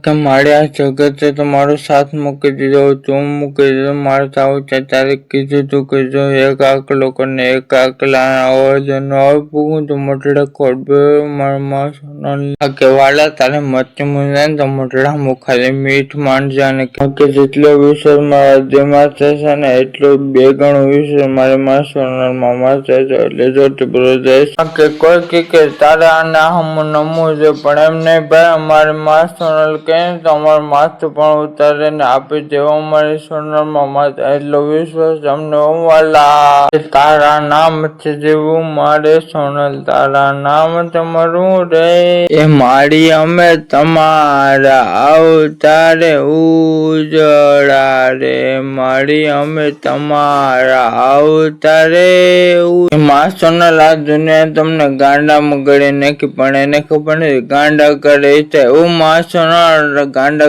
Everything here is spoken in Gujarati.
કે મારે આ જગતે તમારો સાથ મૂકી દીધો, તું મૂકી દીધો, મારે આવું છે ત્યારે કીધું તું કે જો એક આકલો કરીને એક આકલા અવાજનો પૂગું તો મટડા ખોટ બે મારા સોનલ કે વાલા તારે મચ્છી મુંજા તો મટડા મુખાલી મીઠ માંડજે અને કે જેટલો વિશ્વાસ મારા દિમાગ થશે ને એટલો 2 ગણો વિશ્વાસ મારે મારા સોનલ મામા થશે એટલે જોતી બ્રધર્સ કે કોઈ કે તારે આને હમ નમવું છે પણ એમ નહીં ભાઈ અમારે મારા સોનલ કે તમારે માથું પણ ઉતારે ને આપી દેવો અમારી સોનલ મામા એટલો વિશ્વાસ અમને વાલા તારા નામ છે જેવું મારે સોનલ તારા નામ તમારું રે એ મારી અમે તમારા અવતારે ઉજળા રે મારી અમે તમારા અવતારે માં સોનલ આ દુનિયા તમને ગાંડામાં ગળી નાખી પણ એને ખબર નથી ગાંડા કરે છે માં સોનલ ગાંડા